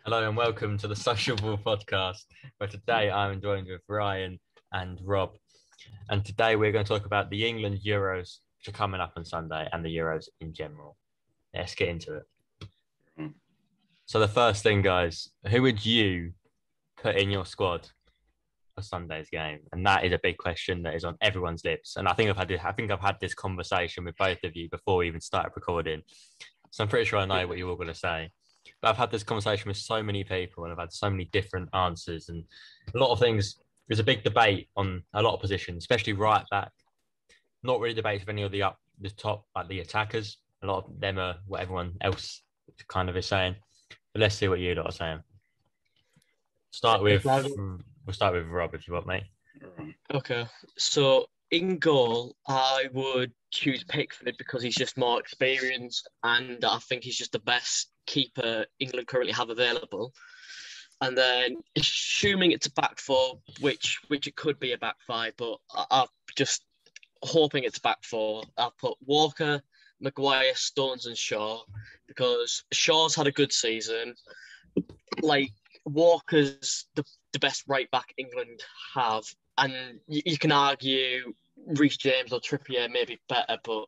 Hello and welcome to the Social Ball podcast, where today I'm joined with Ryan and Rob. And today we're going to talk about the England Euros, which are coming up on Sunday, and the Euros in general. Let's get into it. So the first thing, guys, who would you put in your squad for Sunday's game? And that is a big question that is on everyone's lips. And I've had this conversation with both of you before we even started recording. So I'm pretty sure I know what you're all going to say. But I've had this conversation with so many people and I've had so many different answers and a lot of things. There's a big debate on a lot of positions, especially right back. Not really debates with any of the top, like the attackers. A lot of them are what everyone else kind of is saying. But let's see what you lot are saying. We'll start with Rob if you want, mate. Okay, so in goal, I would choose Pickford because he's just more experienced and I think he's just the best keeper England currently have available. And then, assuming it's a back four, which it could be a back five, but I'm just hoping it's back four. I'll put Walker, Maguire, Stones, and Shaw because Shaw's had a good season. Like Walker's the best right back England have, and you can argue Reece James or Trippier may be better, but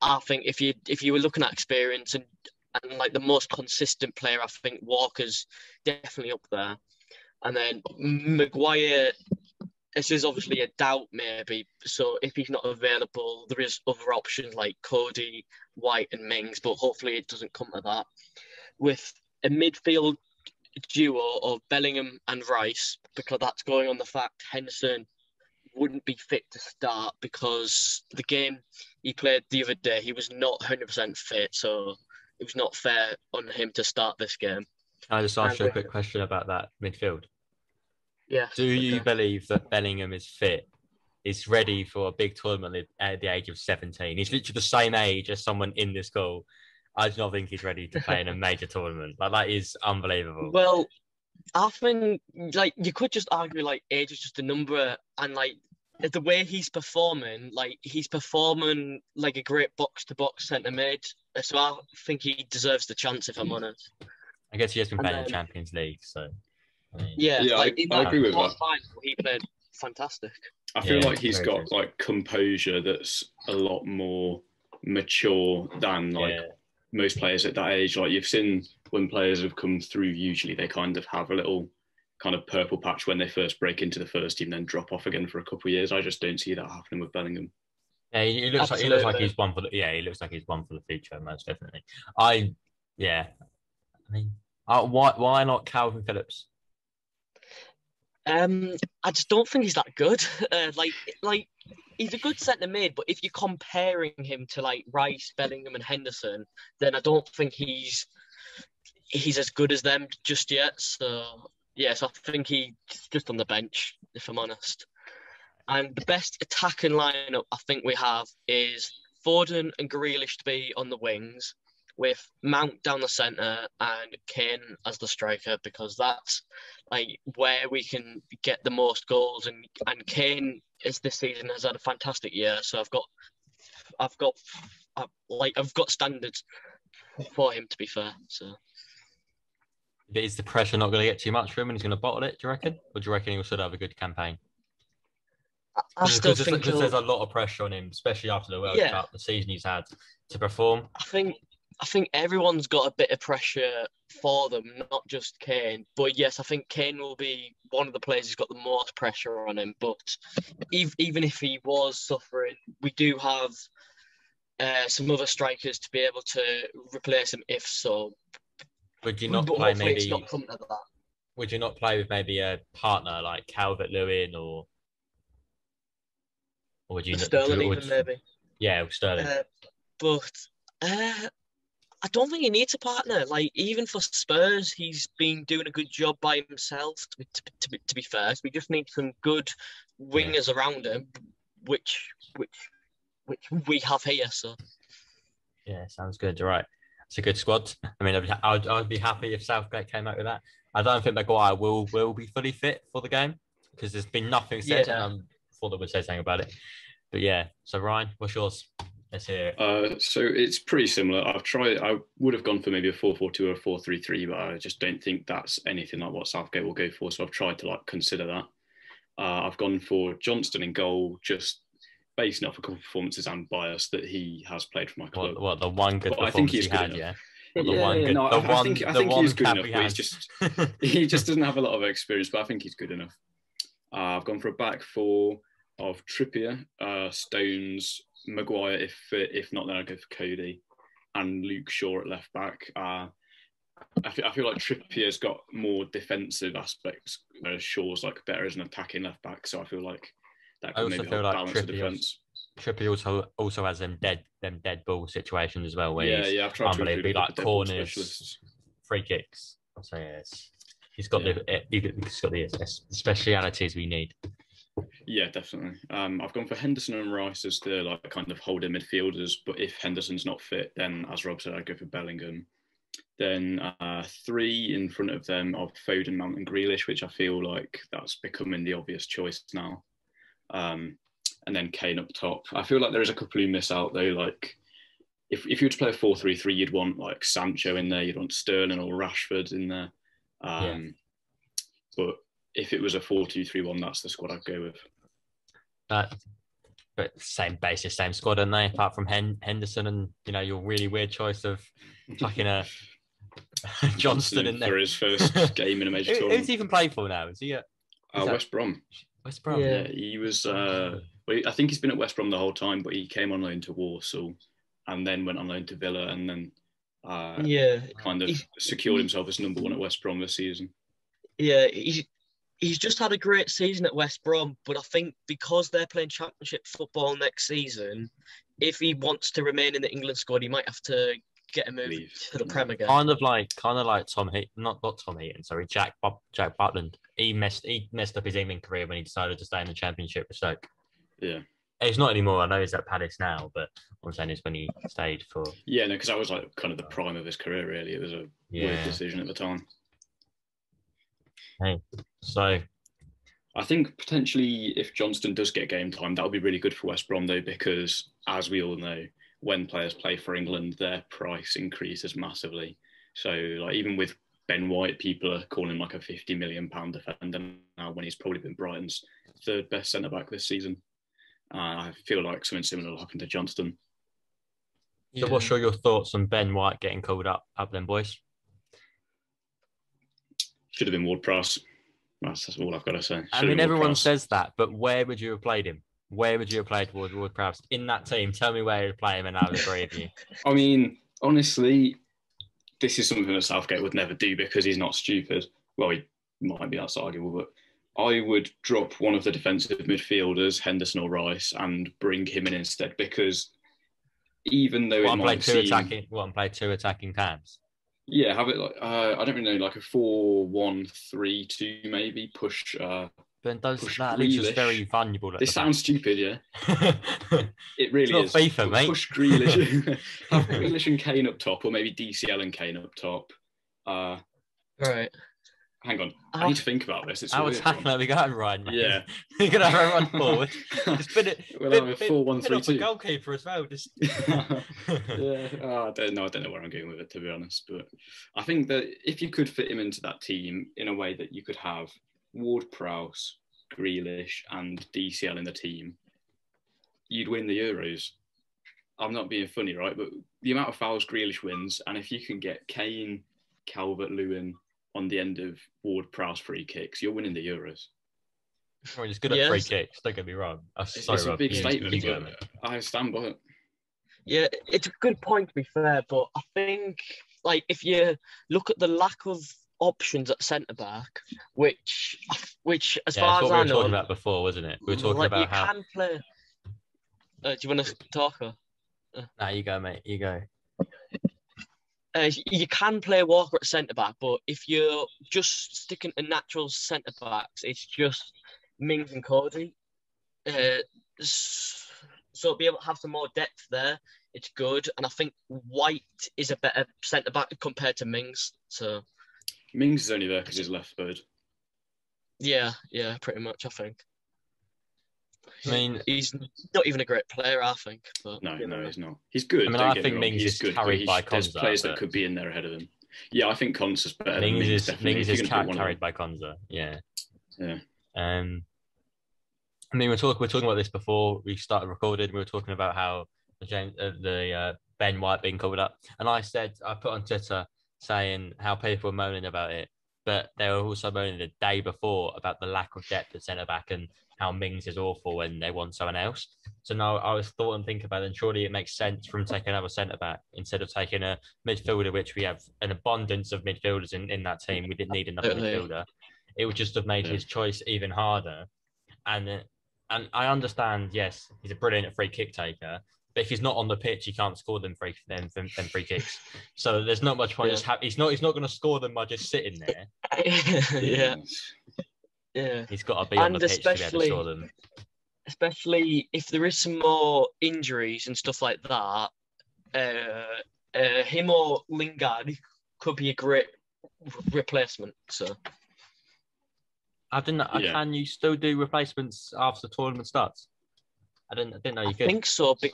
I think if you were looking at experience and like the most consistent player, I think Walker's definitely up there. And then Maguire, this is obviously a doubt maybe. So if he's not available, there is other options like Cody, White and Mings, but hopefully it doesn't come to that. With a midfield duo of Bellingham and Rice, because that's going on the fact Henderson wouldn't be fit to start because the game he played the other day, he was not 100% fit. So it was not fair on him to start this game. Can I just ask you a quick question about that midfield? Yes. Do you believe that Bellingham is fit, is ready for a big tournament at the age of 17? He's literally the same age as someone in this goal. I do not think he's ready to play in a major tournament. Like, that is unbelievable. Well, I think like you could just argue like age is just a number, and like the way he's performing like a great box to box centre mid. So I think he deserves the chance if I'm honest. I guess he has been playing in the Champions League, so yeah, like I agree with that. Final, he played fantastic. I feel like he's got like composure that's a lot more mature than most players at that age. Like you've seen when players have come through, usually they kind of have a little kind of purple patch when they first break into the first team, then drop off again for a couple of years. I just don't see that happening with Bellingham. Yeah, he looks like he's one for the future, most definitely. I mean, why not Calvin Phillips? I just don't think he's that good. Like he's a good centre mid, but if you're comparing him to like Rice, Bellingham, and Henderson, then I don't think he's as good as them just yet. So yes, I think he's just on the bench, if I'm honest. And the best attacking lineup I think we have is Foden and Grealish to be on the wings, with Mount down the centre and Kane as the striker, because that's like where we can get the most goals. And Kane this season has had a fantastic year, so I've got standards for him, to be fair. So is the pressure not going to get too much for him and he's going to bottle it, do you reckon? Or do you reckon he'll still have a good campaign? I still think there's a lot of pressure on him, especially after the World Cup, the season he's had to perform. I think everyone's got a bit of pressure for them, not just Kane. But yes, I think Kane will be one of the players who's got the most pressure on him. But even if he was suffering, we do have some other strikers to be able to replace him if so. Would you not play maybe? Would you not play with maybe a partner like Calvert-Lewin or would you Sterling maybe? Yeah, Sterling. I don't think he needs a partner. Like even for Spurs, he's been doing a good job by himself. To be fair, so we just need some good wingers around him, which we have here. So yeah, sounds good. You're right. It's a good squad. I mean, I'd be happy if Southgate came out with that. I don't think Maguire will be fully fit for the game because there's been nothing said, and I thought they would say something about it. But yeah, so Ryan, what's yours? Let's hear it. So it's pretty similar. I would have gone for maybe a 4-4-2 or a 4-3-3, but I just don't think that's anything like what Southgate will go for. So I've tried to consider that. I've gone for Johnston in goal, just basing off a couple of performances and bias that he has played for my club. What the one good but I think performance he had, enough. yeah. I think he's good enough, but he just doesn't have a lot of experience. But I think he's good enough. I've gone for a back four of Trippier, Stones, Maguire. If not, then I'd go for Cody and Luke Shaw at left back. I feel like Trippier's got more defensive aspects. Shaw's better as an attacking left back, so I feel like that could maybe help balance the defence. Trippier also has them dead ball situations as well. Where I've tried to include corners, free kicks. So yes, he's got the specialities we need. Yeah, definitely. I've gone for Henderson and Rice as the kind of holding midfielders, but if Henderson's not fit, then as Rob said, I'd go for Bellingham. Then 3 in front of them of Foden, Mount and Grealish, which I feel like that's becoming the obvious choice now. And then Kane up top. I feel like there is a couple who miss out though. If you were to play a 4-3-3, you'd want Sancho in there, you'd want Sterling or Rashford in there. But if it was a 4-2-3-1, that's the squad I'd go with. But same basis, same squad, aren't they? Apart from Henderson and your really weird choice of chucking a Johnston in there for his first game in a major tournament. Who's he even played for now? Is he at West Brom? West Brom. Yeah, he was. I think he's been at West Brom the whole time, but he came on loan to Walsall, and then went on loan to Villa, and then kind of secured himself as number 1 at West Brom this season. Yeah, he's just had a great season at West Brom, but I think because they're playing Championship football next season, if he wants to remain in the England squad, he might have to get a move to the Prem again. Kind of like Tom Heaton, not Tom Heaton, sorry, Jack Butland. He messed up his England career when he decided to stay in the Championship with Stoke. Yeah. He's not anymore. I know he's at Palace now, but what I'm saying is when he stayed for... Yeah, no, because that was kind of the prime of his career, really. It was a weird decision at the time. Hey, so... I think potentially if Johnston does get game time, that would be really good for West Brom, though, because as we all know, when players play for England, their price increases massively. So even with Ben White, people are calling him a £50 million defender now when he's probably been Brighton's 3rd best centre-back this season. I feel like something similar will happen to Johnston. So what's your thoughts on Ben White getting called up then, boys? Should have been Ward-Prowse. That's all I've got to say. I mean, everyone says that, but where would you have played him? Where would you have played Ward-Prowse in that team? Tell me where you'd play him, and I'll agree with you. I mean, honestly, this is something that Southgate would never do because he's not stupid. Well, he might be, that's arguable, but I would drop one of the defensive midfielders, Henderson or Rice, and bring him in instead because even though play two attacking cams. Yeah, have it I don't really know, a 4-1-3-2 maybe. Push. But that leaves us very vulnerable. This sounds stupid, yeah. It really is. FIFA, mate. Push Grealish. Have Grealish and Kane up top, or maybe DCL and Kane up top. Right. Hang on, I need to think about this. How attacking are we going, Ryan? Mate? Yeah, you're gonna have a run forward. Just we'll have a 4-1-3-2. Goalkeeper as well. Just I don't know where I'm going with it, to be honest. But I think that if you could fit him into that team in a way that you could have Ward-Prowse, Grealish, and DCL in the team, you'd win the Euros. I'm not being funny, right? But the amount of fouls Grealish wins, and if you can get Kane, Calvert-Lewin on the end of Ward-Prowse free kicks, you're winning the Euros. Well, he's good at free kicks, don't get me wrong. It's a big statement, but I stand by it. Yeah, it's a good point, to be fair, but I think, if you look at the lack of options at centre-back, which as far as I know... we were talking about before, wasn't it? We were talking about how... You can play... do you want to talk? Or? No, you go, mate. You go. You can play Walker at centre-back, but if you're just sticking to natural centre-backs, it's just Mings and Cody. So be able to have some more depth there, it's good. And I think White is a better centre-back compared to Mings. So Mings is only there because he's left third. Yeah, pretty much, I think. I mean, he's not even a great player, I think. But no, he's not. He's good. I mean, I think Mings is good, carried by there's Konza. players that could be in there ahead of him. Yeah, I think Konza's better than Mings. Definitely. Mings is carried by Konza. Yeah. Yeah. I mean, we're talking about this before we started recording. We were talking about how the Ben White being covered up, and I put on Twitter saying how people were moaning about it, but they were also moaning the day before about the lack of depth at centre back and how Mings is awful when they want someone else. So now I was thought and think about it, and surely it makes sense from taking another centre back instead of taking a midfielder, which we have an abundance of midfielders in that team. We didn't need another midfielder. It would just have made his choice even harder. And I understand, yes, he's a brilliant free kick taker, but if he's not on the pitch, he can't score them free kicks. So there's not much point. He's not going to score them by just sitting there. Yeah. He's got to be on the pitch to be able to score them. Especially if there is some more injuries and stuff like that, him or Lingard could be a great replacement. So I didn't know. Yeah. Can you still do replacements after the tournament starts? I didn't know you could. I think so. But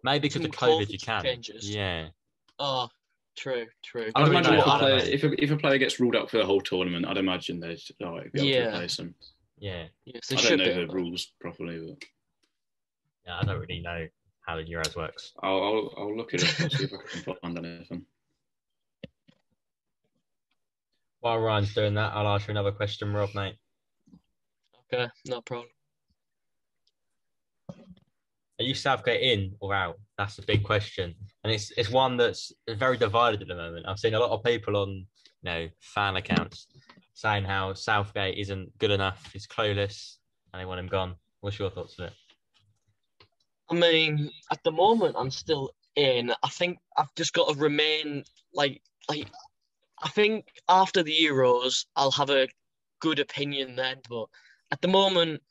maybe because of COVID you can. Changes. Yeah. Oh, true. I'd imagine if a player gets ruled out for the whole tournament, I'd imagine they'd be able to replace them. Yeah. Yes, I don't know the rules properly, but yeah, I don't really know how the Euros works. I'll look it up and see if I can find anything. While Ryan's doing that, I'll ask you another question, Rob, mate. Okay, no problem. Are you Southgate in or out? That's a big question, and it's one that's very divided at the moment. I've seen a lot of people on fan accounts saying how Southgate isn't good enough, he's clueless, and they want him gone. What's your thoughts on it? I mean, at the moment, I'm still in. I think I've just got to remain like. I think after the Euros, I'll have a good opinion then. But at the moment,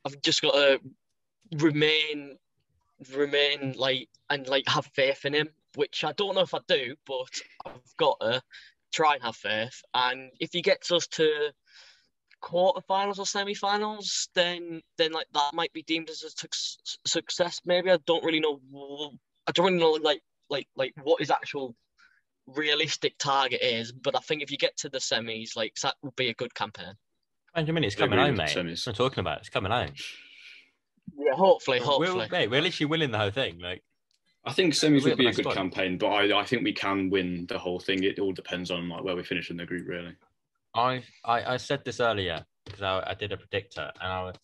I've just got to remain have faith in him, which I don't know if I do, but I've got to try and have faith. And if he gets us to quarterfinals or semi-finals, then like that might be deemed as a success. Maybe I don't really know. Like what his actual realistic target is, but I think if you get to the semis, like that would be a good campaign. 20 minutes coming home, mate. Semis. I'm talking about it's coming home. Yeah, hopefully. We're literally winning the whole thing. Like, I think semis would be a good campaign, but I think we can win the whole thing. It all depends on like where we finish in the group, really. I said this earlier because I did a predictor and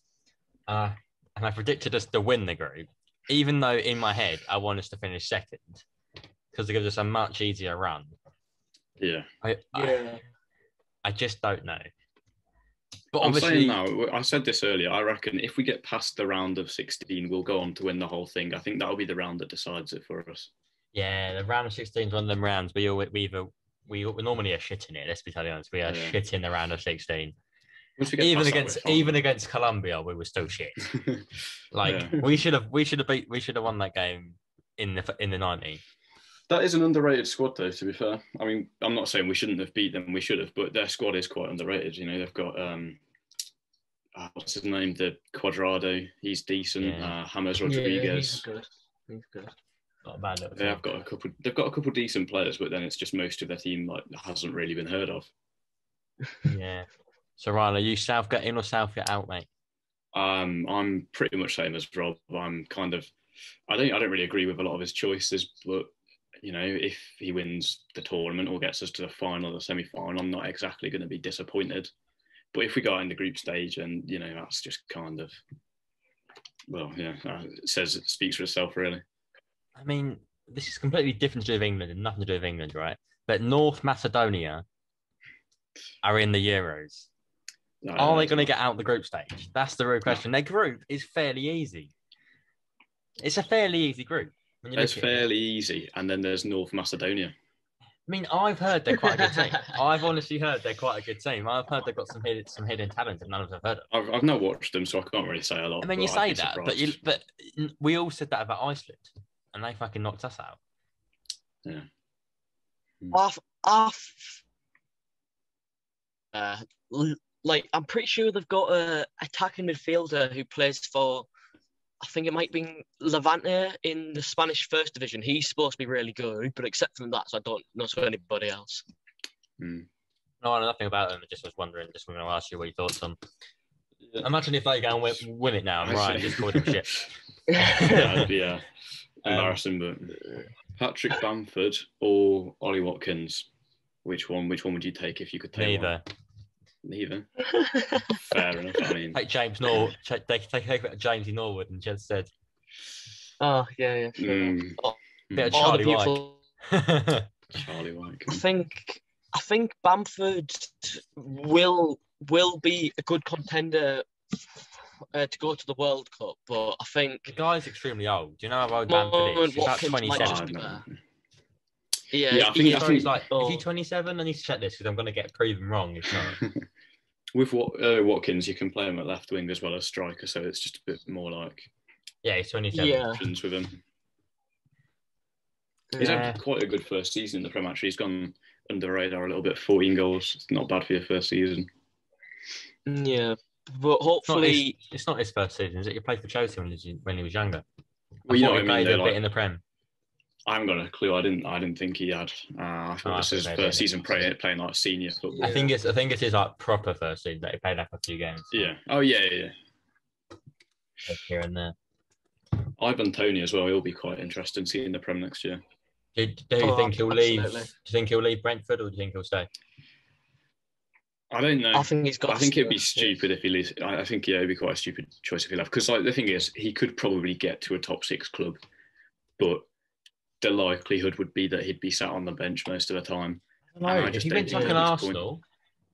I predicted us to win the group, even though in my head I want us to finish second because it gives us a much easier run. Yeah. I just don't know. But I'm saying now, I said this earlier, I reckon if we get past the round of 16, we'll go on to win the whole thing. I think that'll be the round that decides it for us. Yeah, the round of 16 is one of them rounds. We normally are shit in it, let's be totally honest. We are shit in the round of 16. Even against Colombia, we were still shit. we should have won that game in the 90. That is an underrated squad, though. To be fair, I mean, I'm not saying we shouldn't have beat them. We should have, but their squad is quite underrated. You know, they've got what's his name, the Cuadrado. He's decent. Yeah. James Rodriguez. Yeah, he's good. Not a bad. They've got a couple decent players, but then it's just most of their team hasn't really been heard of. Yeah. So Ryan, are you Southgate in or Southgate out, mate? I'm pretty much same as Rob. I don't really agree with a lot of his choices, but you know, if he wins the tournament or gets us to the final or the semi-final, I'm not exactly going to be disappointed. But if we go in the group stage, and you know, that's just kind of, it speaks for itself, really. I mean, this is completely different to do with England and nothing to do with England, right? But North Macedonia are in the Euros. Are they going to get out the group stage? That's the real question. Their group is fairly easy. It's a fairly easy group. It's fairly easy, and then there's North Macedonia. I mean, I've heard they're quite a good team. I've honestly heard they're quite a good team. I've heard they've got some hidden talent that none of us have heard of. I've not watched them, so I can't really say a lot. I mean, you say that, but we all said that about Iceland, and they fucking knocked us out. Yeah. I'm pretty sure they've got a attacking midfielder who plays for, I think it might be Levante in the Spanish First Division. He's supposed to be really good, but except from that, so I don't know for anybody else. No, I know nothing about him. I just was wondering. Just going to ask you what you thought on. Imagine if they go and win it now, and Ryan just called him shit. Yeah, embarrassing. But Patrick Bamford or Ollie Watkins, which one would you take if you could take Neither. Neither. Fair enough. I mean, take James Norwood and just said. Oh yeah. Sure. Bit of Charlie White. Charlie White. I think Bamford will be a good contender to go to the World Cup, but I think the guy's extremely old. Do you know how old Bamford is? He's about 27. Yeah, I think he's like. Is he 27? I need to check this because I'm going to get proven wrong. If not. With Watkins, you can play him at left wing as well as striker, so it's just a bit more like. Yeah, he's 27. Options with him. He's had quite a good first season in the Prem. Actually, he's gone under the radar a little bit. 14 goals. It's not bad for your first season. Yeah, but hopefully it's not his first season. Is it? He played for Chelsea when he was younger. Well, you know what I mean. Played a bit in the Prem. I haven't got a clue. I didn't think he had. I thought this was his first season playing like senior football. I think it's his like proper first season that he played like a few games. Yeah. Oh yeah. Here and there. Ivan Toney as well. He'll be quite interesting seeing the Prem next year. Do you think he'll leave? Do you think he'll leave Brentford, or do you think he'll stay? I don't know. I think it'd be stupid if he leaves. I think it'd be quite a stupid choice if he left. Because the thing is, he could probably get to a top 6 club, but the likelihood would be that he'd be sat on the bench most of the time. If he went to like an Arsenal.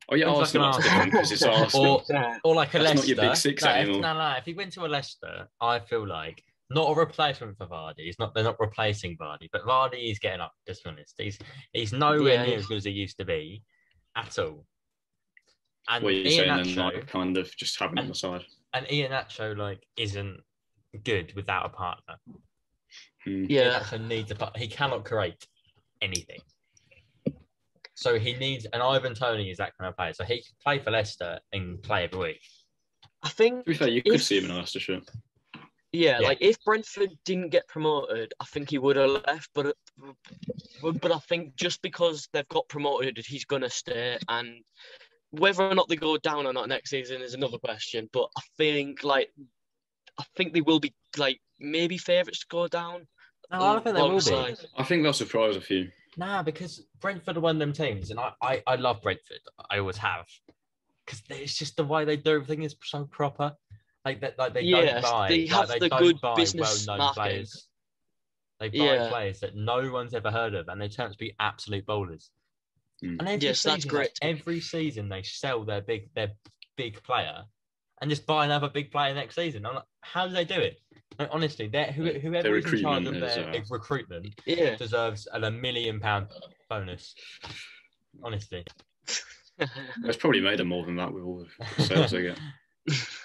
Oh yeah, Arsenal because it's Arsenal. Or like a Leicester. Not your big 6 anymore. No. If he went to a Leicester, I feel like not a replacement for Vardy. They're not replacing Vardy, but Vardy is getting up. Just be honest, he's nowhere near as good as he used to be, at all. And what you're Ian saying, Nacho, then kind of just having on the side. And Ian Nacho isn't good without a partner. Yeah, Nacho needs a partner. He cannot create anything. So he needs, and Ivan Toney is that kind of player. So he can play for Leicester and play every week. I think. To be fair, you could see him in a Leicester shirt. Yeah, like if Brentford didn't get promoted, I think he would have left. But I think just because they've got promoted, he's gonna stay. And whether or not they go down or not next season is another question. But I think they will be maybe favourites to go down. No, I don't think they will be. I think they'll surprise a few. Nah, because Brentford are one of them teams, and I love Brentford. I always have, because it's just the way they do everything is so proper. They don't buy. They have the good business well-known marketing. players. They buy players that no one's ever heard of, and they turn out to be absolute bowlers. And that's great. Every season they sell their big player, and just buy another big player next season. I'm like, how do they do it? Like, honestly, whoever is in charge of their big recruitment deserves a £1 million bonus. Honestly, it's probably made them more than that with all the sales they get.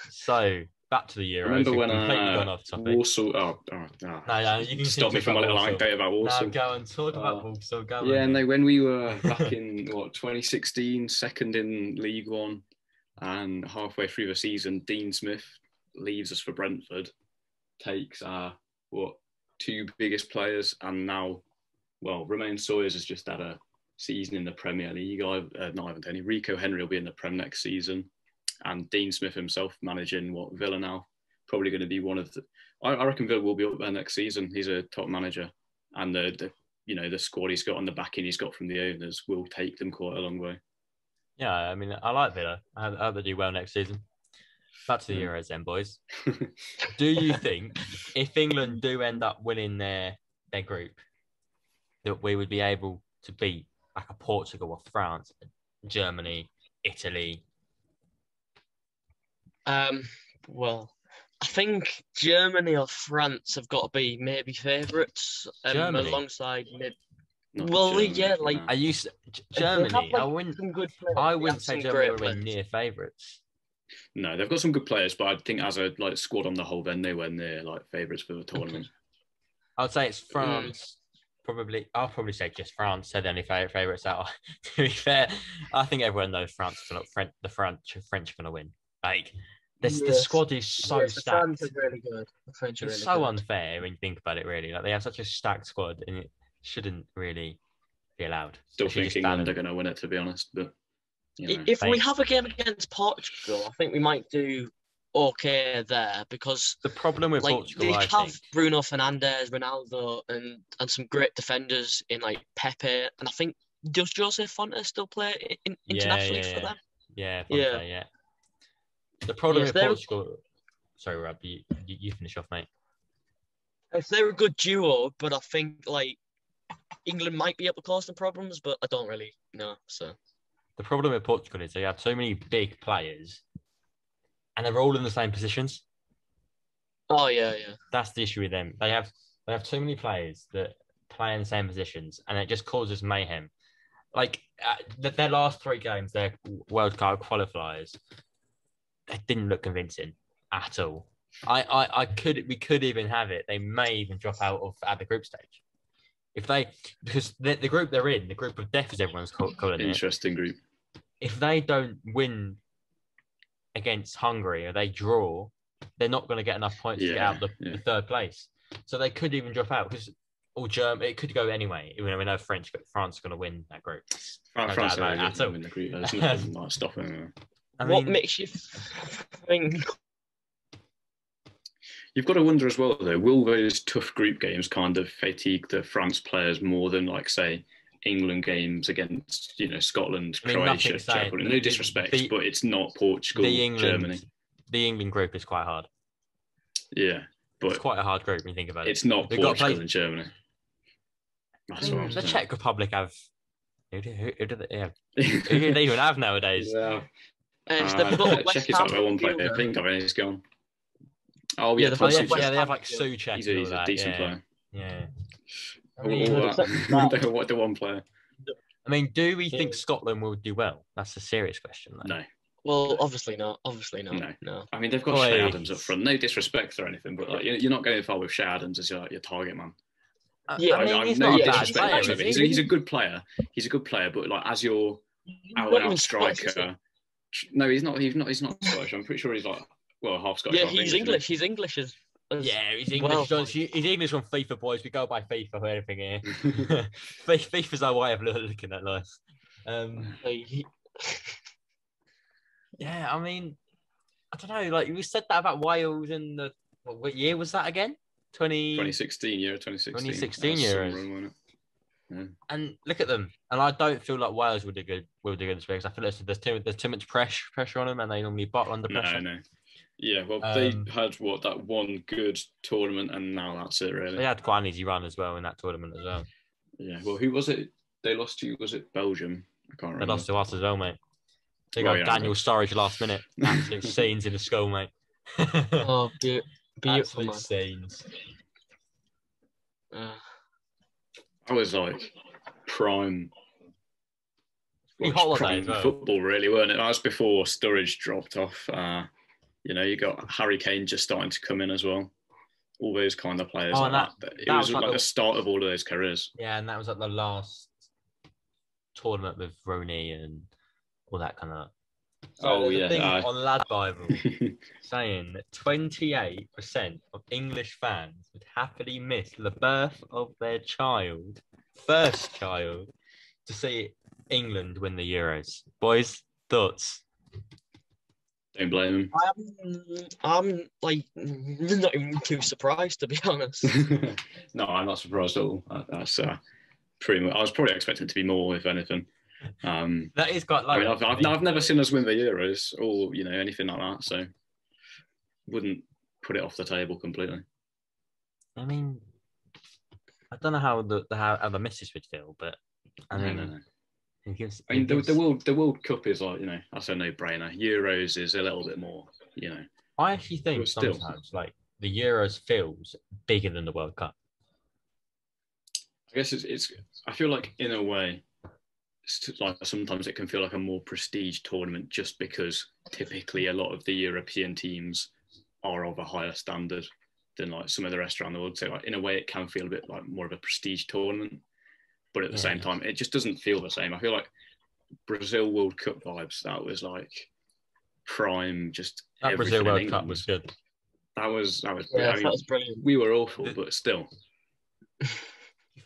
So back to the Euros. Remember when gone off topic. Warsaw? No, you can stop me from my little anecdote about Warsaw. No, go and talk about Warsaw. Go yeah, on. no, when we were back in 2016, second in League One, and halfway through the season, Dean Smith leaves us for Brentford, takes our 2 biggest players, and now, Romain Sawyers has just had a season in the Premier League. Not Ivan Toney. Rico Henry will be in the Prem next season. And Dean Smith himself managing Villa now, probably going to be one of the. I reckon Villa will be up there next season. He's a top manager, and the squad he's got and the backing he's got from the owners will take them quite a long way. Yeah, I mean, I like Villa. I hope they do well next season. Back to the Euros then, boys. Do you think if England do end up winning their group, that we would be able to beat like a Portugal or France, Germany, Italy? Well, I think Germany or France have got to be maybe favourites alongside maybe. Germany, I used Germany. I wouldn't say Germany were near favourites. No, they've got some good players, but I think as a squad on the whole, then they were near favourites for the tournament. I would say it's France, I'll probably say just France. So the only favourites out. To be fair, I think everyone knows the French are going to win. Like the squad is so yes, the stacked. France are really good. The French are It's really so good. unfair when you think about it. Really, like they have such a stacked squad, and it shouldn't really be allowed. Still think England are going to win it, to be honest. But if we have a game against Portugal, I think we might do okay there because the problem with Portugal, they I have think, Bruno Fernandes, Ronaldo, and some great defenders in like Pepe, and I think does Jose Fonte still play internationally for them? Yeah, Fonte, yeah. The problem with Portugal. Sorry, Rob, you finish off, mate. If they're a good duo, but I think like England might be able to cause them problems, but I don't really know. So the problem with Portugal is they have so many big players, and they're all in the same positions. Oh yeah. That's the issue with them. They have too many players that play in the same positions, and it just causes mayhem. Like their last 3 games, their World Cup qualifiers, they didn't look convincing at all. We could even have it. They may even drop out at the group stage because the group they're in, the group of death, as everyone's calling it. Interesting group. If they don't win against Hungary or they draw, they're not going to get enough points to get out the 3rd place. So they could even drop out because it could go anyway. Even though we know France are going to win that group. France are going to win the group. There's nothing like stopping them. What makes you think? You've got to wonder as well, though, will those tough group games kind of fatigue the France players more than, like, say, England games against, Scotland, Croatia, Czech? No disrespect, but it's not Portugal, Germany. The England group is quite hard. Yeah, but it's quite a hard group when you think about it. It's not Portugal and Germany. That's what I'm saying. The Czech Republic have. Who do they even have nowadays? Yeah. Czech is like one player. I think he's gone. Oh yeah, they have like Souček. He's a decent player. Yeah. What the one player? I mean, do we think Scotland will do well? That's a serious question, though. No. Well, obviously not. No. I mean, they've got Shea Adams up front. No disrespect or anything, but like you're not going far with Shea Adams as your target man. He's no not a disrespect bad player. He's a good player. He's a good player, but like as your out striker. No, he's not. He's not Scottish. I'm pretty sure he's like half Scottish. Yeah, he's English. He's English as he's English. Well. He's English on FIFA, boys. We go by FIFA for everything here. FIFA's our way of looking at life. Yeah, I mean, I don't know. Like we said that about Wales in the what year was that again? 2016. Yeah, 2016. Yeah. And look at them. And I don't feel like Wales will do good this week. I feel like there's too much pressure on them, and they normally bottle under pressure. No. Yeah, well, they had that one good tournament, and now that's it, really. They had quite an easy run as well in that tournament as well. Yeah, well, who was it they lost to? Was it Belgium? I can't remember. They lost to us as well, mate. They got Daniel Sturridge last minute. Absolute scenes in the school, mate. Beautiful, man. Scenes. I was like prime holiday football, really, weren't it? That was before Sturridge dropped off. You got Harry Kane just starting to come in as well. All those kind of players It was like the start of all of those careers. Yeah, and that was like the last tournament with Rooney and all that kind of. So on Lad Bible saying that 28% of English fans would happily miss the birth of their first child, to see England win the Euros. Boys, thoughts? Don't blame him. I'm like not even too surprised, to be honest. No, I'm not surprised at all. That's pretty much. I was probably expecting it to be more, if anything. That is quite like. I mean, I've never seen us win the Euros or anything like that, so wouldn't put it off the table completely. I mean, I don't know how the missus would feel, but I mean. No. The World Cup is like, that's a no-brainer. Euros is a little bit more, I actually think sometimes like the Euros feels bigger than the World Cup. I guess it's. I feel like in a way, like sometimes it can feel like a more prestige tournament just because typically a lot of the European teams are of a higher standard. than like some of the rest around the world. So like in a way, it can feel a bit like more of a prestige tournament, but at the same time, it just doesn't feel the same. I feel like Brazil World Cup vibes. That was like prime. Just that Brazil World Cup was good. That was. Yeah, that was brilliant. We were awful, but still.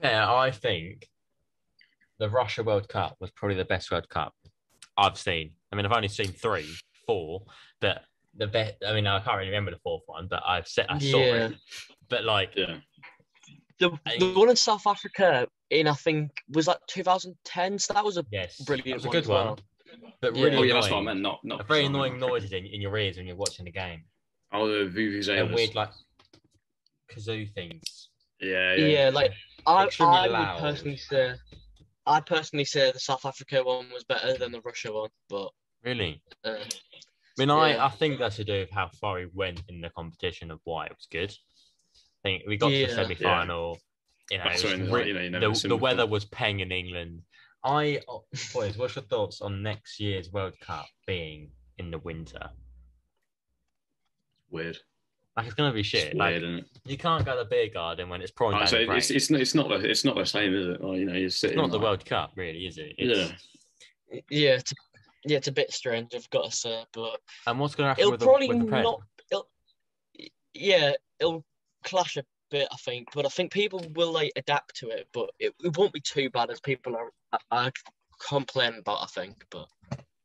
Yeah, I think the Russia World Cup was probably the best World Cup I've seen. I mean, I've only seen 3, 4, but the best. I mean, I can't really remember the 4th one, but I saw it. But like, the one in South Africa in, I think, was that 2010. So that was a brilliant one. Good one. But really, that's what I meant. Not very annoying noises in your ears when you're watching the game. Oh, the vuvuzelas. And weird like kazoo things. Yeah. Like I personally say the South Africa one was better than the Russia one, but really. I mean, I think that's to do with how far he went in the competition of why it was good. I think we got to the semi-final. You know, the weather was paying in England. Boys, what's your thoughts on next year's World Cup being in the winter? Weird. Like, it's gonna be shit. It's weird, isn't it? You can't go to the beer garden when it's pouring down. It's not the same, is it? Like, you know, you're sitting. It's not the World Cup, really, is it? It's a bit strange, I've got to say, but. And what's going to happen with the Prem? It'll clash a bit, I think, but I think people will like adapt to it, but it won't be too bad as people are complaining about, I think, but.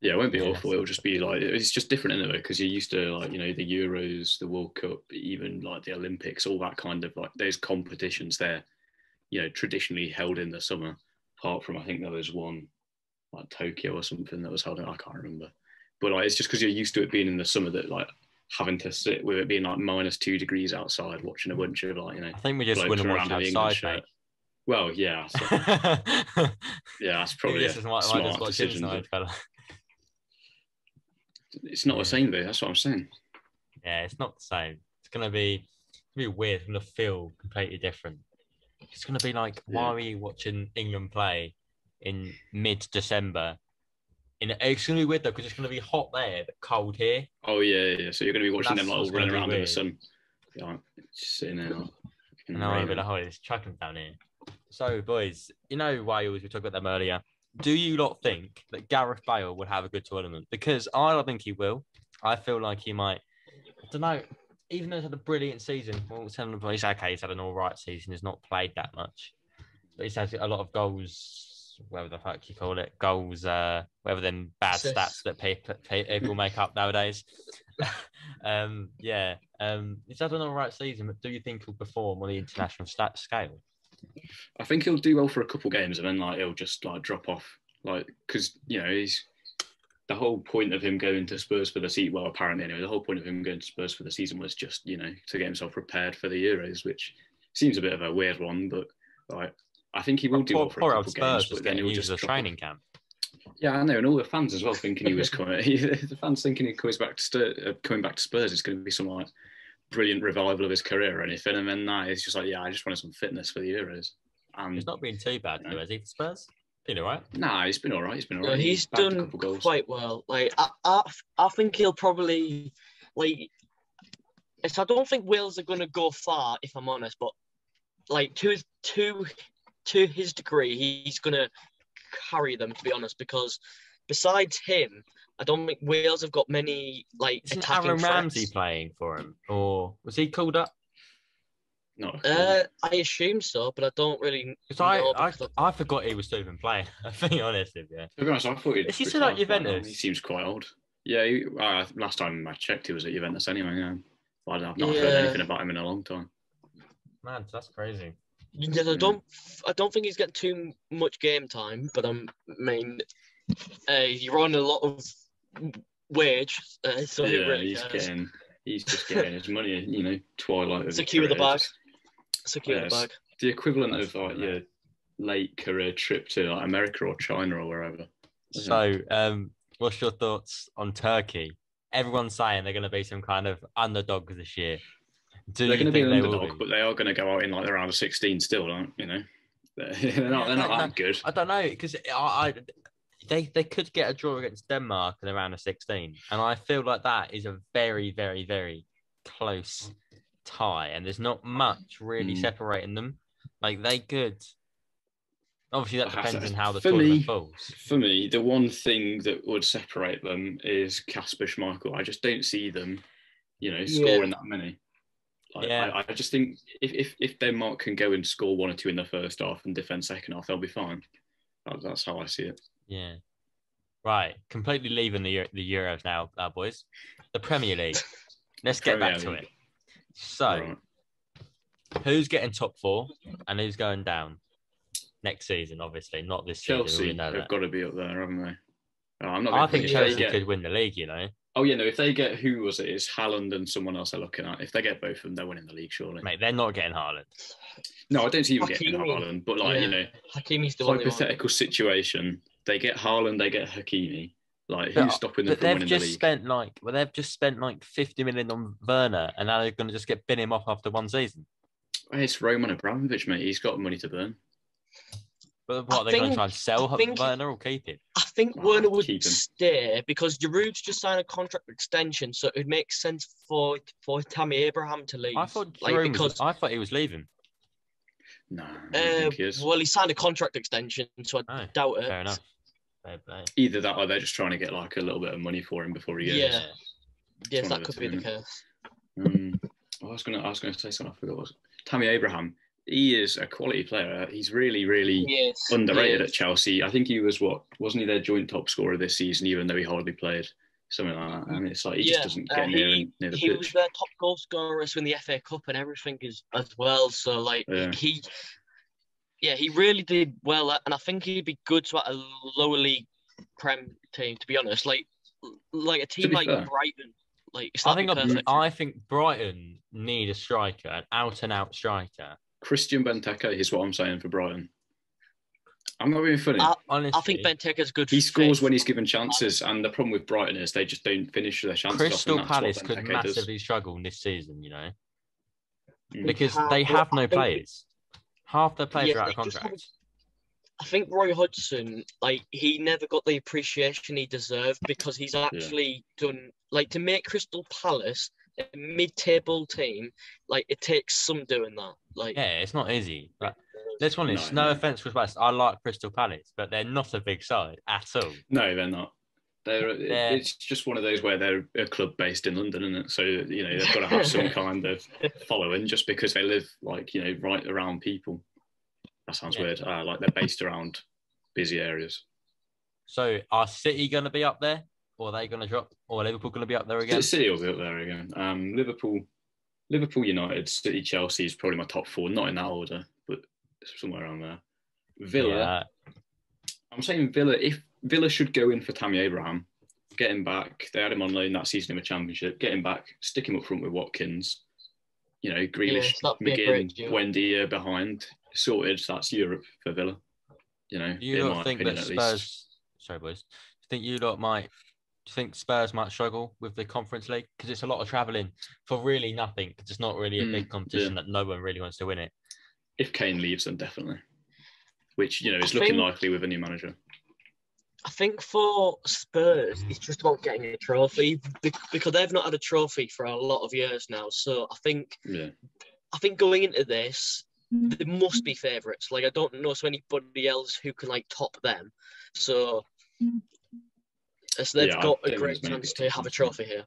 Yeah, it won't be awful. It'll just be like, it's just different in it because you're used to, like, you know, the Euros, the World Cup, even like the Olympics, all that kind of like those competitions there, you know, traditionally held in the summer. Apart from, I think there was one like Tokyo or something that was held in, I can't remember. But like, it's just because you're used to it being in the summer that like having to sit with it being like -2 degrees outside watching a bunch of like, you know. I think we just wouldn't watch outside, mate. Well, yeah. So, yeah, that's probably a smart decision. It's not the same though. That's what I'm saying. Yeah, it's not the same. It's gonna be weird. It's gonna feel completely different. It's gonna be like, why are we watching England play in mid-December? It's gonna be weird though because it's gonna be hot there but cold here. Oh yeah. So you're gonna be watching them like all running around in the sun. Yeah, just sitting there. No, but it's chucking down here. So boys, you know Wales. We talked about them earlier. Do you not think that Gareth Bale would have a good tournament? Because I don't think he will. I feel like he might. I don't know. Even though he's had a brilliant season, he's had an all right season. He's not played that much, but he's had a lot of goals. Whatever the fuck you call it, goals. Whatever them bad stats that people make up nowadays. He's had an all right season, but do you think he'll perform on the international scale? I think he'll do well for a couple games and then like he'll just like drop off, like, because you know he's the whole point of him going to Spurs for the season. Well, apparently anyway, the whole point of him going to Spurs for the season was just, you know, to get himself prepared for the Euros, which seems a bit of a weird one, but like I think he will do well for a couple games. But then he'll just a training camp. Yeah, I know, and all the fans as well thinking he was coming. The fans thinking he coming back to Spurs is going to be some like brilliant revival of his career or anything, and then it's just like, yeah, I just wanted some fitness for the Euros. And he's not been too bad, though, has he, for Spurs? Been all right? Nah, he's been all right. Yeah, he's done quite well. Like, I think he'll probably, like, I don't think Wales are going to go far, if I'm honest, but like to his degree, he's going to carry them, to be honest, because besides him, I don't think Wales have got many like attacking Aaron threats. Ramsey playing for him, or was he called up? No, I assume so, but I don't really know. I forgot he was still even playing. I'm being honest with you. To be honest, I thought is he still at Juventus? He seems quite old. Yeah, last time I checked, he was at Juventus anyway. Yeah. I've not heard anything about him in a long time. Man, that's crazy. Yeah, I don't think he's getting too much game time, but I mean, you're on a lot of wage, so he's just getting his money, you know, twilight of secure the bag. Secure the bag. The equivalent of like your late career trip to like America or China or wherever. So, what's your thoughts on Turkey? Everyone's saying they're going to be some kind of underdogs this year. They're going to be an underdog, but they are going to go out in like the round of 16 still, aren't you know? They're not that good. I don't know, because they could get a draw against Denmark in the round of 16, and I feel like that is a very, very, very close tie, and there's not much really separating them. Like they could. Obviously, that depends on how the tournament falls. For me, the one thing that would separate them is Kasper Schmeichel. I just don't see them, scoring that many. I just think if Denmark can go and score 1 or 2 in the first half and defend second half, they'll be fine. That's how I see it. Yeah. Right. Completely leaving the Euros now, boys. The Premier League. Let's get back to it. So, who's getting top 4 and who's going down? Next season, obviously, not this season. Chelsea have got to be up there, haven't they? I think Chelsea could win the league, Oh, yeah, no, if they get, who was it? It's Haaland and someone else they're looking at. If they get both of them, they're winning the league, surely. Mate, they're not getting Haaland. No, I don't see them getting Haaland, but Hakimi's the hypothetical situation, they get Haaland, they get Hakimi. Like, who's stopping them from winning the league? They've just spent like 50 million on Werner, and now they're going to just bin him off after one season. It's Roman Abramovich, mate. He's got money to burn. But what, they're going to try and sell Werner or keep him? I think Werner would stay because Giroud's just signed a contract extension, so it would make sense for Tammy Abraham to leave. I thought he was leaving. No, I don't think he is. Well, he signed a contract extension, so I doubt it. Fair enough. Fair play. Either that or they're just trying to get like a little bit of money for him before he goes. Yeah. Yes, that could be the case. I was gonna say something. I forgot. What Tammy Abraham. He is a quality player. He's really, really underrated at Chelsea. I think he was wasn't he their joint top scorer this season, even though he hardly played? Something like that. And it's like he just doesn't get near the pitch. He was their top goal scorer in the FA Cup and everything as well. So he really did well. And I think he'd be good to a lower league Prem team, to be honest. Like a team like Brighton. I think Brighton need a striker, an out-and-out striker. Christian Benteke is what I'm saying for Brighton. I'm not being funny. Honestly, I think Benteke's good. He scores when he's given chances, and the problem with Brighton is they just don't finish their chances. Crystal Palace could massively struggle this season, because they have no players. Half their players are out of contract. I think Roy Hodgson, he never got the appreciation he deserved because he's actually done, to make Crystal Palace a mid-table team, it takes some doing that. It's not easy. Let's be honest, no offence to West, I like Crystal Palace, but they're not a big side at all. No, they're not. It's just one of those where they're a club based in London, isn't it? So, they've got to have some kind of following just because they live, right around people. That sounds weird. They're based around busy areas. So, are City going to be up there? Or are they going to drop? Or are Liverpool going to be up there again? City will be up there again. Liverpool, United, City, Chelsea is probably my top 4. Not in that order, but somewhere around there. Villa. I'm saying Villa. If Villa should go in for Tammy Abraham, get him back. They had him on loan that season in the Championship. Get him back. Stick him up front with Watkins. Grealish, McGinn, Buendia behind. Sorted. That's Europe for Villa. You don't think that Spurs? Sorry, boys. Do you think Spurs might struggle with the Conference League? Because it's a lot of travelling for really nothing. It's not really a big competition that no one really wants to win it. If Kane leaves, then definitely. Which, is looking likely with a new manager. I think for Spurs, it's just about getting a trophy because they've not had a trophy for a lot of years now. So I think going into this, they must be favourites. I don't know anybody else who can top them. So they've got a great chance to have a trophy here.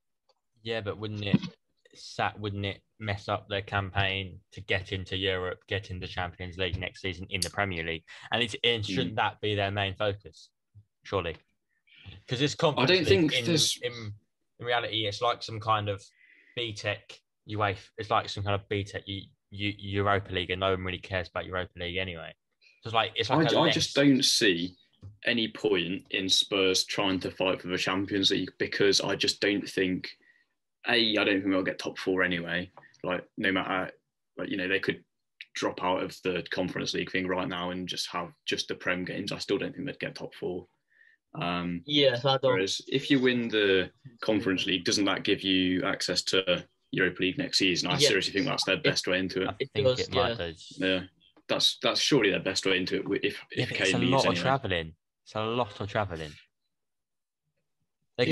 Yeah, but wouldn't it mess up their campaign to get into Europe, get into Champions League next season in the Premier League? And shouldn't that be their main focus? Surely, because this conference. I don't think in reality it's like some kind of BTEC UEFA. It's like some kind of BTEC Europa League, and no one really cares about Europa League anyway. So I just don't see any point in Spurs trying to fight for the Champions League because I just don't think. I don't think they'll get top 4 anyway. No matter, they could drop out of the Conference League thing right now and just have just the Prem games. I still don't think they'd get top 4. I don't. Whereas if you win the Conference League, doesn't that give you access to Europa League next season? I seriously think that's their best way into it. I think it might do. Yeah, that's surely their best way into it. If Kane it's a leaves lot anyway. of travelling. It's a lot of travelling. They're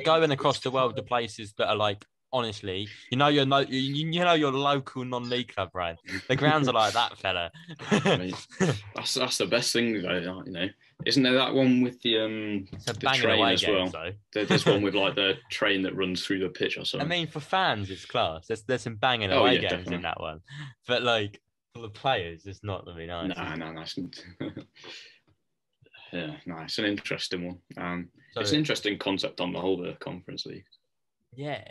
going across the world to places that are honestly, you know your local non-league club, right? The grounds are like that, fella. I mean, that's the best thing, though. Isn't there that one with the train as well? There's one with like the train that runs through the pitch or something. I mean, for fans, it's class. There's some banging away games definitely. In that one, but like for the players, it's not really nice. No, that's yeah, no, it's an interesting one. It's an interesting concept on the whole, the Conference League. Yeah,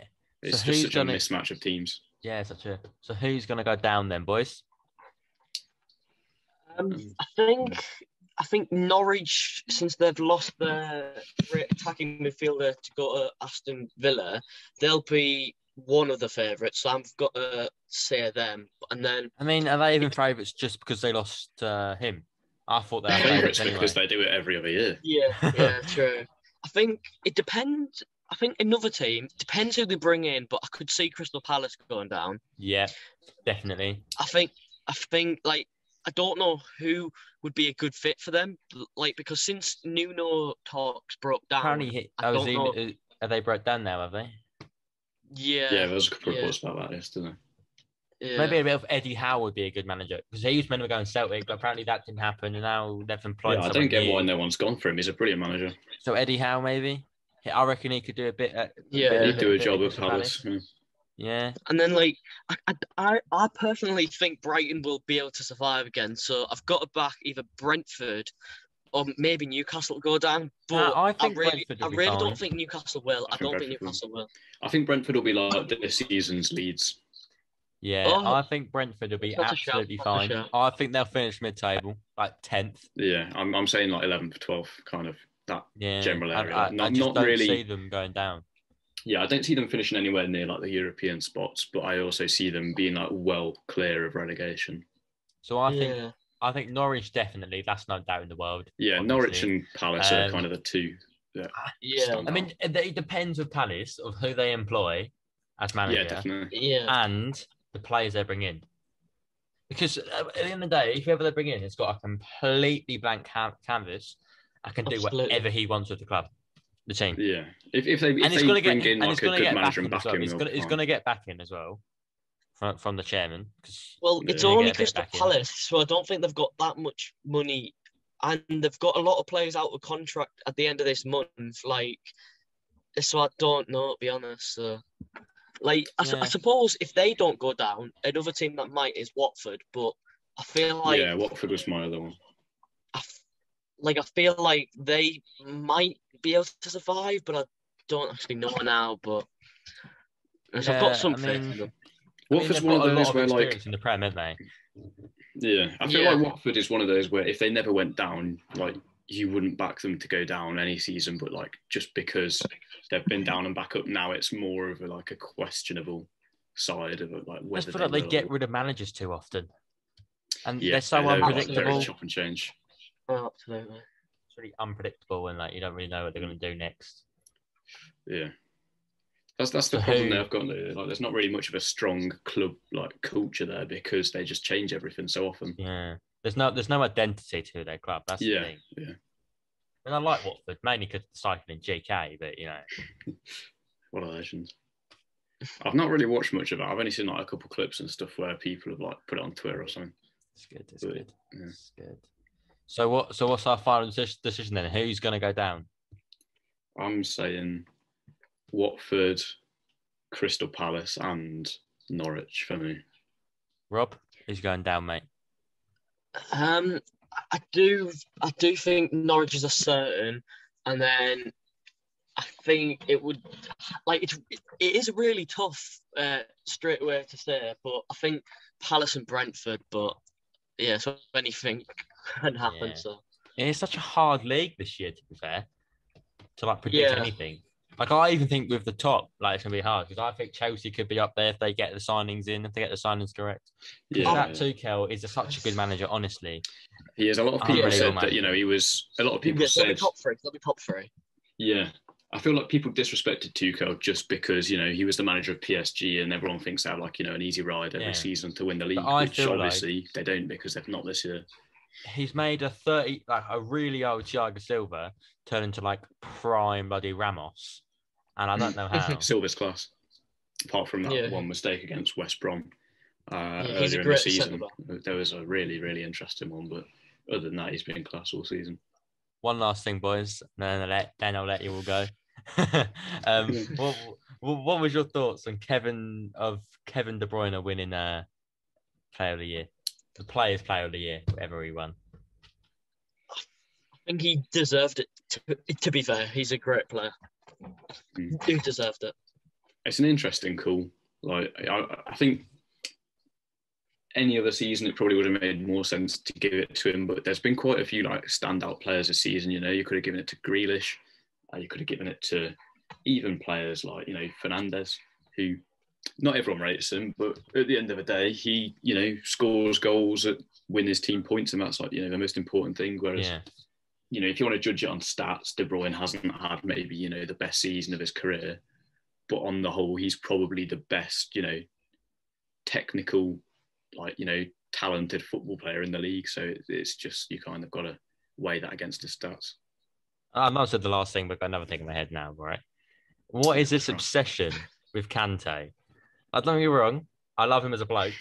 it's just such a mismatch of teams. Yeah, So who's gonna go down then, boys? I think Norwich, since they've lost their great attacking midfielder to go to Aston Villa, they'll be one of the favourites. So I've got to say them. And then, I mean, are they even favourites just because they lost him? I thought they were favourites anyway. Because they do it every other year. Yeah, true. I think it depends. I think another team, depends who they bring in, but I could see Crystal Palace going down. Yeah, definitely. I think like, I don't know who would be a good fit for them. Like, because since Nuno talks broke down, apparently, are they broke down now? Have they? Yeah. Yeah, there was a couple of reports about that yesterday. Yeah. Maybe a bit of Eddie Howe would be a good manager because he was meant to go in Celtic, but apparently that didn't happen, and now they've employed. Yeah, I don't get why no one's gone for him. He's a brilliant manager. So Eddie Howe, maybe. I reckon he could do a bit. He'd do a job with Palace. Yeah. And then, like, I personally think Brighton will be able to survive again. So I've got to back either Brentford or maybe Newcastle will go down. But I really don't think Newcastle will. I don't think Newcastle will. I think Brentford will be like this season's Leeds. Yeah, I think Brentford will be absolutely fine. I think they'll finish mid-table, like 10th. Yeah, I'm saying like 11th, 12th, kind of that general area. I just don't really see them going down. Yeah, I don't see them finishing anywhere near like the European spots, but I also see them being like well clear of relegation. So I think Norwich definitely. That's no doubt in the world. Yeah, obviously. Norwich and Palace are kind of the two. Yeah, I mean, it depends with Palace of who they employ as manager. Yeah, definitely. Yeah, and the players they bring in. Because at the end of the day, whoever they bring in has got a completely blank canvas. I can do whatever he wants with the club, the team. Yeah, if they bring in like a good manager and back him, he's going to get back in as well from the chairman. Well, it's only Crystal Palace, so I don't think they've got that much money, and they've got a lot of players out of contract at the end of this month. Like, so I don't know, to be honest. So, like, I suppose if they don't go down, another team that might is Watford, but I feel like Watford was my other one. I feel like they might be able to survive, but I don't actually know now. But I've got some faith in them. Watford's one of those where, like, in the Prem, aren't they? Yeah, I feel like Watford is one of those where if they never went down, like, you wouldn't back them to go down any season, but like just because they've been down and back up now, it's more of a questionable side of it. Like, I just feel like they get rid of managers too often, and they're so unpredictable. Chop and change. Oh, absolutely, it's really unpredictable, and like you don't really know what they're going to do next. Yeah, that's the problem they've got. Like, there's not really much of a strong club like culture there because they just change everything so often. Yeah. There's no identity to their club. That's the thing. Yeah. And I like Watford mainly because of the cycling GK, but you know, what a legend. I've not really watched much of it. I've only seen like a couple of clips and stuff where people have like put it on Twitter or something. It's good. It's good. So what's our final decision then? Who's going to go down? I'm saying Watford, Crystal Palace, and Norwich for me. Rob, who's going down, mate? I do think Norwich is a certain, and then I think it would it is really tough straight away to say, but I think Palace and Brentford, but yeah, so anything can happen. So it's such a hard league this year, to be fair, to like predict anything. Like, I even think with the top, like, it's going to be hard because I think Chelsea could be up there if they get the signings in, if they get the signings correct. Yeah, that Tuchel is such a good manager, honestly. He is. A lot of people said that, he was. A lot of people said. They'll be top three. Yeah. I feel like people disrespected Tuchel just because, he was the manager of PSG and everyone thinks they have, like, an easy ride every season to win the league, which obviously they don't because they've not this year. He's made a really old Thiago Silva turn into, like, prime bloody Ramos. And I don't know how. Silva's class. apart from that one mistake against West Brom he's earlier a in the great season. centre-back. There was a really, really interesting one, but other than that, he's been class all season. One last thing, boys, and then I'll let you all go. What was your thoughts on Kevin De Bruyne winning Player of the Year, the Players' Player of the Year, whatever he won? I think he deserved it. To be fair, he's a great player. He deserved it. It's an interesting call. Like I think any other season, it probably would have made more sense to give it to him. But there's been quite a few like standout players this season. You know, you could have given it to Grealish. You could have given it to even players like, you know, Fernandes, who not everyone rates him, but at the end of the day, he, you know, scores goals that win his team points, and that's like, you know, the most important thing. Whereas, you know, if you want to judge it on stats, De Bruyne hasn't had maybe, you know, the best season of his career, but on the whole, he's probably the best, you know, technical, like, you know, talented football player in the league. So it's just, you kind of got to weigh that against his stats. I might have said the last thing, but I've got another thing in my head now, right? What is this obsession with Kante? I don't get me wrong, I love him as a bloke,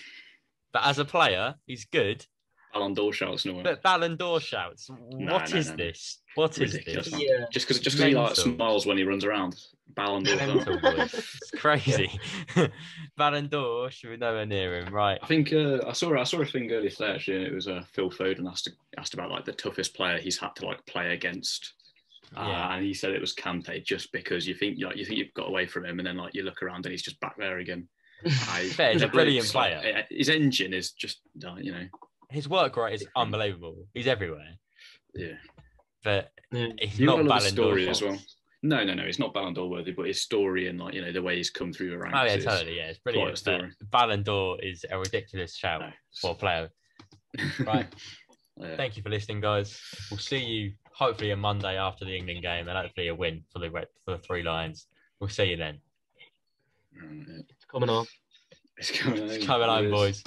but as a player, he's good. Ballon d'Or shouts, no one. But Ballon d'Or shouts. What is this? What is ridiculous, this? man. Yeah. Just because he like smiles when he runs around. Ballon d'Or. It's crazy. Ballon d'Or should be nowhere near him, right? I think I saw a thing earlier today actually, and it was Phil Foden asked about like the toughest player he's had to like play against. And he said it was Kante, just because you think you've got away from him, and then like you look around and he's just back there again. He's a brilliant player. Like, his engine is just, you know, his work rate is unbelievable. He's everywhere. Yeah, but he's not Ballon d'Or as well. No, he's not Ballon d'Or worthy, but his story and like, you know, the way he's come through the ranks. Oh yeah, totally. Yeah, it's brilliant. But Ballon d'Or is a ridiculous shout for a player. Right. Yeah. Thank you for listening, guys. We'll see you hopefully on Monday after the England game, and hopefully a win for the Three Lions. We'll see you then. It's coming on. It's coming on. It's coming on, boys.